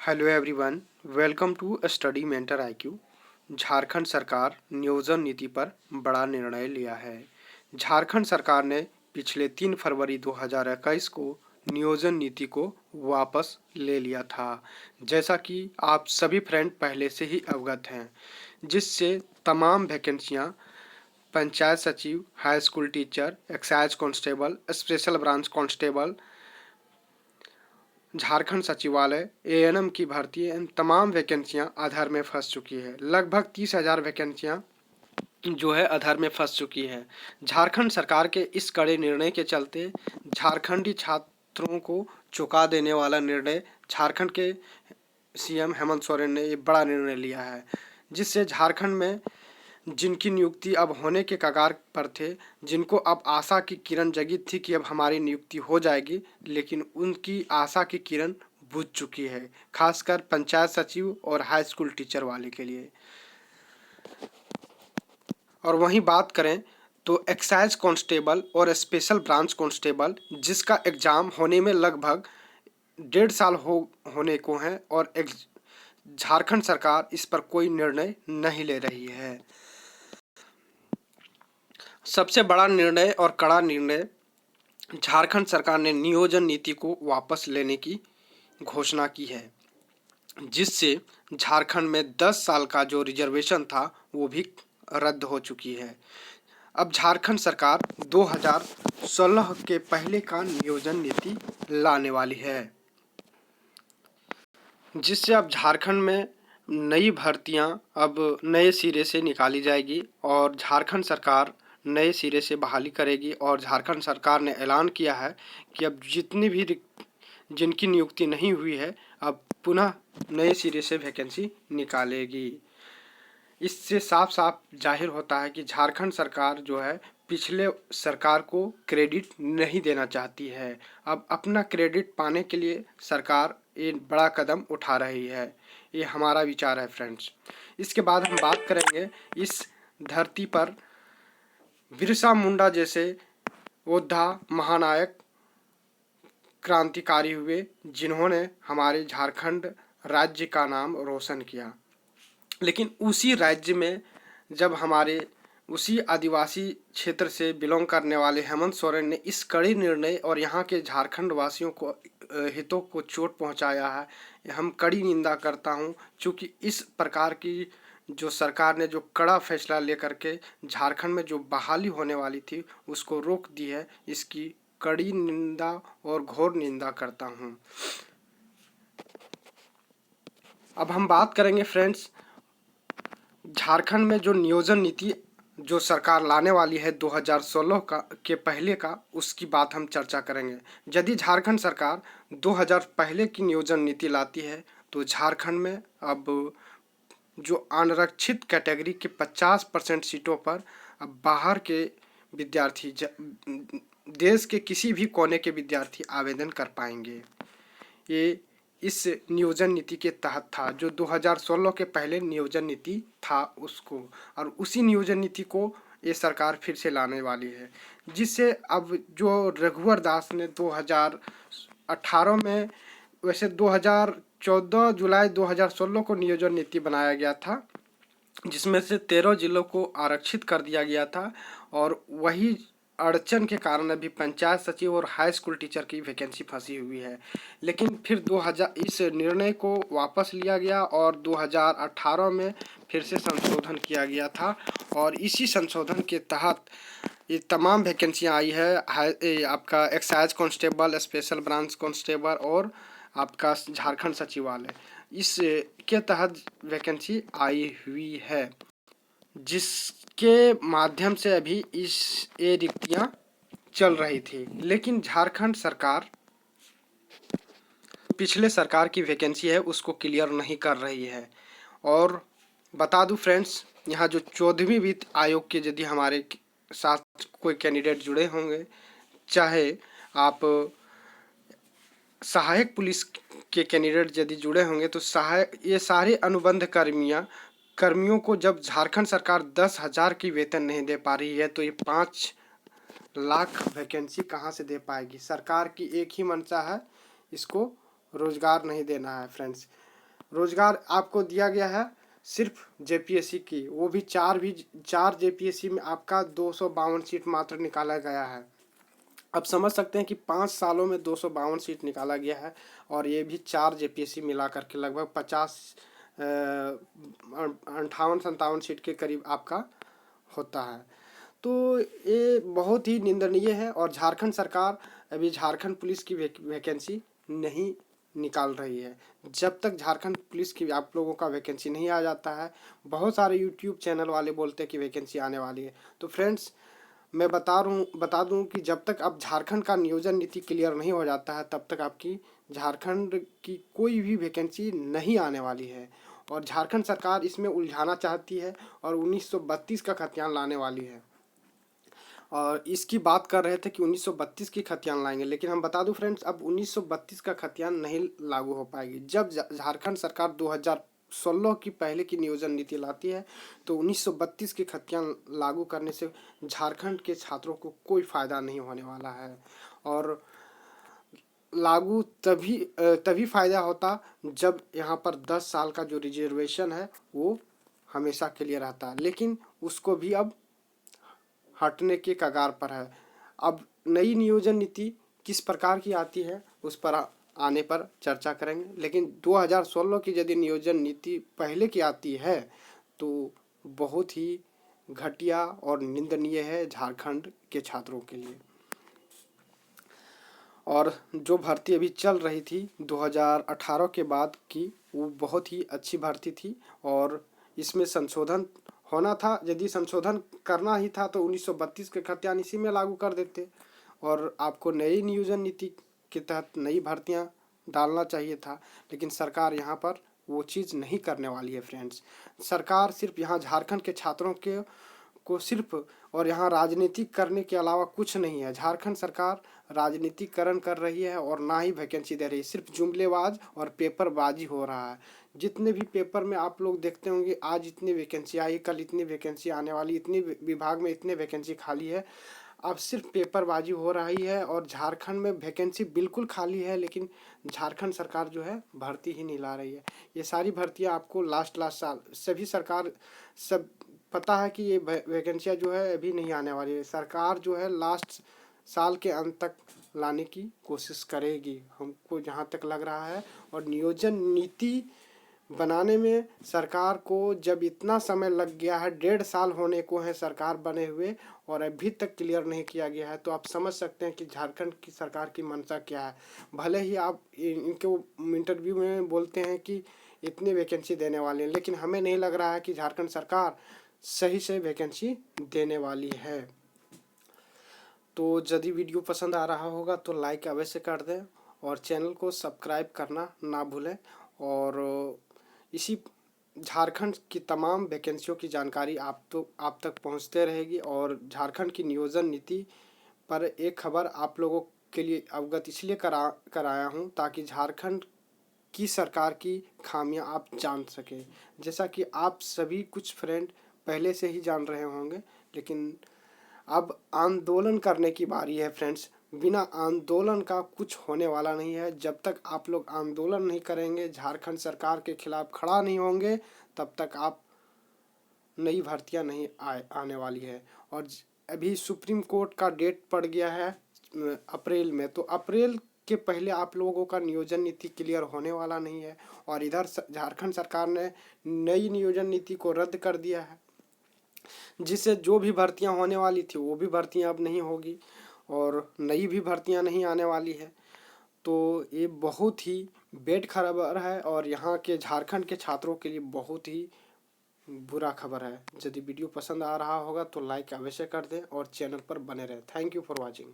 Hello everyone, welcome to study mentor IQ. Jharkhand सरकार नियोजन नीति पर बड़ा निर्णय लिया है। झारखंड सरकार ने पिछले 3 फरवरी 2021 को नियोजन नीति को वापस ले लिया था, जैसा कि आप सभी फ्रेंड पहले से ही अवगत हैं, जिससे तमाम वैकेंसियां पंचायत सचिव, high school teacher, excise constable, special branch constable, Jharkhand सचिवालय, एएनएम की भर्ती, इन तमाम वैकेंसियां आधार में फंस चुकी है। लगभग 30,000 वैकेंसियां जो है आधार में फंस चुकी है। झारखंड सरकार के इस कड़े निर्णय के चलते झारखंडी छात्रों को चौंका देने वाला निर्णय झारखंड के सीएम हेमंत सोरेन ने ये बड़ा निर्णय लिया है, जिससे झारखंड में जिनकी नियुक्ति अब होने के कगार पर थे, जिनको अब आशा की किरण जगी थी कि अब हमारी नियुक्ति हो जाएगी, लेकिन उनकी आशा की किरण बुझ चुकी है, खासकर पंचायत सचिव और हाई स्कूल टीचर वाले के लिए। और वहीं बात करें तो एक्साइज कांस्टेबल और स्पेशल ब्रांच कांस्टेबल, जिसका एग्ज़ाम होने में लगभग 1.5 साल होने को हैं, और झारखंड सरकार इस पर कोई निर्णय नहीं ले रही है। सबसे बड़ा निर्णय और कड़ा निर्णय, झारखंड सरकार ने नियोजन नीति को वापस लेने की घोषणा की है, जिससे झारखंड में 10 साल का जो रिजर्वेशन था वो भी रद्द हो चुकी है। अब झारखंड सरकार 2016 के पहले का नियोजन नीति लाने वाली है, जिससे अब झारखंड में नई भर्तियां अब नए सिरे से निकाली जाएगी और झारखंड सरकार नए सिरे से बहाली करेगी। और झारखंड सरकार ने ऐलान किया है कि अब जितनी भी जिनकी नियुक्ति नहीं हुई है, अब पुनः नए सिरे से वैकेंसी निकालेगी। इससे साफ साफ जाहिर होता है कि झारखंड सरकार जो है पिछले सरकार को क्रेडिट नहीं देना चाहती है। अब अपना क्रेडिट पाने के लिए सरकार ये बड़ा कदम उठा रही है। ये हमारा विचार है फ्रेंड्स। इसके बाद हम बात करेंगे इस धरती पर बिरसा मुंडा जैसे योद्धा, महानायक, क्रांतिकारी हुए, जिन्होंने हमारे झारखंड राज्य का नाम रोशन किया। लेकिन उसी राज्य में जब हमारे उसी आदिवासी क्षेत्र से बिलोंग करने वाले हेमंत सोरेन ने इस कड़े निर्णय और यहाँ के झारखंड वासियों को हितों को चोट पहुँचाया है, हम कड़ी निंदा करता हूँ। क्योंकि इस प्रकार की जो सरकार ने जो कड़ा फैसला लेकर के झारखंड में जो बहाली होने वाली थी उसको रोक दी है, इसकी कड़ी निंदा और घोर निंदा करता हूँ। अब हम बात करेंगे फ्रेंड्स झारखंड में जो नियोजन नीति जो सरकार लाने वाली है 2016 के पहले का, उसकी बात हम चर्चा करेंगे। यदि झारखंड सरकार 2000 पहले की नियोजन नीति लाती है तो झारखंड में अब जो आरक्षित कैटेगरी के 50% सीटों पर अब बाहर के विद्यार्थी, देश के किसी भी कोने के विद्यार्थी आवेदन कर पाएंगे। ये इस नियोजन नीति के तहत था, जो 2016 के पहले नियोजन नीति था उसको, और उसी नियोजन नीति को ये सरकार फिर से लाने वाली है, जिससे अब जो रघुवर दास ने 2018 में, वैसे 2014 जुलाई 2016 को नियोजन नीति बनाया गया था, जिसमें से 13 जिलों को आरक्षित कर दिया गया था, और वही अड़चन के कारण अभी पंचायत सचिव और हाई स्कूल टीचर की वैकेंसी फंसी हुई है। लेकिन फिर 2000 इस निर्णय को वापस लिया गया और 2018 में फिर से संशोधन किया गया था, और इसी संशोधन के तहत ये तमाम वैकेंसियाँ आई है। आपका excise constable, special branch constable और आपका झारखंड सचिवालय, इसके तहत वैकेंसी आई हुई है, जिसके माध्यम से अभी ये रिक्तियां चल रही थी। लेकिन झारखंड सरकार पिछले सरकार की वैकेंसी है उसको क्लियर नहीं कर रही है। और बता दूं फ्रेंड्स, यहाँ जो 14वीं वित्त आयोग के यदि हमारे साथ कोई कैंडिडेट जुड़े होंगे, चाहे आप सहायक पुलिस के कैंडिडेट यदि जुड़े होंगे, तो ये सारे अनुबंध कर्मियों को जब झारखंड सरकार 10,000 की वेतन नहीं दे पा रही है, तो ये 5 लाख वैकेंसी कहाँ से दे पाएगी। सरकार की एक ही मंशा है, इसको रोजगार नहीं देना है फ्रेंड्स। रोजगार आपको दिया गया है सिर्फ जेपीएससी की, वो भी चार जेपीएससी में आपका 252 सीट मात्र निकाला गया है। अब समझ सकते हैं कि 5 सालों में 252 सीट निकाला गया है, और ये भी 4 जेपीएससी मिला करके लगभग 58-57 सीट के करीब आपका होता है। तो ये बहुत ही निंदनीय है। और झारखंड सरकार अभी झारखंड पुलिस की वैकेंसी नहीं निकाल रही है। जब तक झारखंड पुलिस की आप लोगों का वैकेंसी नहीं आ जाता है, बहुत सारे यूट्यूब चैनल वाले बोलते हैं कि वैकेंसी आने वाली है। तो फ्रेंड्स, मैं बता दूं कि जब तक अब झारखंड का नियोजन नीति क्लियर नहीं हो जाता है, तब तक आपकी झारखंड की कोई भी वैकेंसी नहीं आने वाली है। और झारखंड सरकार इसमें उलझाना चाहती है और 1932 का खतियान लाने वाली है। और इसकी बात कर रहे थे कि 1932 की खतियान लाएंगे, लेकिन हम बता दूं फ्रेंड्स, अब 1932 का खतियान नहीं लागू हो पाएगी। जब झारखंड सरकार 2016 की पहले की नियोजन नीति लाती है, तो 1932 की खतियान लागू करने से झारखंड के छात्रों को कोई फ़ायदा नहीं होने वाला है। और लागू तभी फ़ायदा होता जब यहाँ पर 10 साल का जो रिजर्वेशन है वो हमेशा के लिए रहता, लेकिन उसको भी अब हटने के कगार पर है। अब नई नियोजन नीति किस प्रकार की आती है उस पर आने पर चर्चा करेंगे, लेकिन 2016 की यदि नियोजन नीति पहले की आती है तो बहुत ही घटिया और निंदनीय है झारखंड के छात्रों के लिए। और जो भर्ती अभी चल रही थी 2018 के बाद की, वो बहुत ही अच्छी भर्ती थी, और इसमें संशोधन होना था। यदि संशोधन करना ही था तो 1932 के खतियान इसी में लागू कर देते, और आपको नई नियोजन नीति के तहत नई भर्तियां डालना चाहिए था। लेकिन सरकार यहाँ पर वो चीज़ नहीं करने वाली है फ्रेंड्स। सरकार सिर्फ यहाँ झारखंड के छात्रों को सिर्फ और यहाँ राजनीतिक करने के अलावा कुछ नहीं है। झारखंड सरकार राजनीतिकरण कर रही है और ना ही वैकेंसी दे रही है, सिर्फ जुमलेबाज और पेपरबाजी हो रहा है। जितने भी पेपर में आप लोग देखते होंगे, आज इतनी वैकेंसी आई, कल इतनी वैकेंसी आने वाली, इतनी विभाग में इतने वैकेंसी खाली है। अब सिर्फ पेपरबाजी हो रही है और झारखंड में वैकेंसी बिल्कुल खाली है, लेकिन झारखंड सरकार जो है भर्ती ही नहीं ला रही है। ये सारी भर्तियां आपको लास्ट साल सभी सरकार सब पता है कि ये वैकेंसियाँ जो है अभी नहीं आने वाली है। सरकार जो है लास्ट साल के अंत तक लाने की कोशिश करेगी, हमको जहाँ तक लग रहा है। और नियोजन नीति बनाने में सरकार को जब इतना समय लग गया है, 1.5 साल होने को है सरकार बने हुए, और अभी तक क्लियर नहीं किया गया है, तो आप समझ सकते हैं कि झारखंड की सरकार की मंशा क्या है। भले ही आप इनको इंटरव्यू में बोलते हैं कि इतनी वैकेंसी देने वाले हैं, लेकिन हमें नहीं लग रहा है कि झारखंड सरकार सही से वैकेंसी देने वाली है। तो यदि वीडियो पसंद आ रहा होगा तो लाइक अवश्य कर दें, और चैनल को सब्सक्राइब करना ना भूलें। और इसी झारखंड की तमाम वैकेंसियों की जानकारी आप तक पहुंचते रहेगी। और झारखंड की नियोजन नीति पर एक खबर आप लोगों के लिए अवगत इसलिए कराया हूं ताकि झारखंड की सरकार की खामियां आप जान सकें। जैसा कि आप सभी कुछ फ्रेंड पहले से ही जान रहे होंगे, लेकिन अब आंदोलन करने की बारी है फ्रेंड्स। बिना आंदोलन का कुछ होने वाला नहीं है। जब तक आप लोग आंदोलन नहीं करेंगे, झारखंड सरकार के खिलाफ खड़ा नहीं होंगे, तब तक आप नई भर्तियां नहीं आने वाली है। और अभी सुप्रीम कोर्ट का डेट पड़ गया है अप्रैल में, तो अप्रैल के पहले आप लोगों का नियोजन नीति क्लियर होने वाला नहीं है। और इधर झारखंड सरकार ने नई नियोजन नीति को रद्द कर दिया है, जिससे जो भी भर्तियां होने वाली थी वो भी भर्तियां अब नहीं होगी, और नई भी भर्तियां नहीं आने वाली है। तो ये बहुत ही बेड खबर है, और यहाँ के झारखंड के छात्रों के लिए बहुत ही बुरा खबर है। यदि वीडियो पसंद आ रहा होगा तो लाइक अवश्य कर दें और चैनल पर बने रहें। Thank you for watching.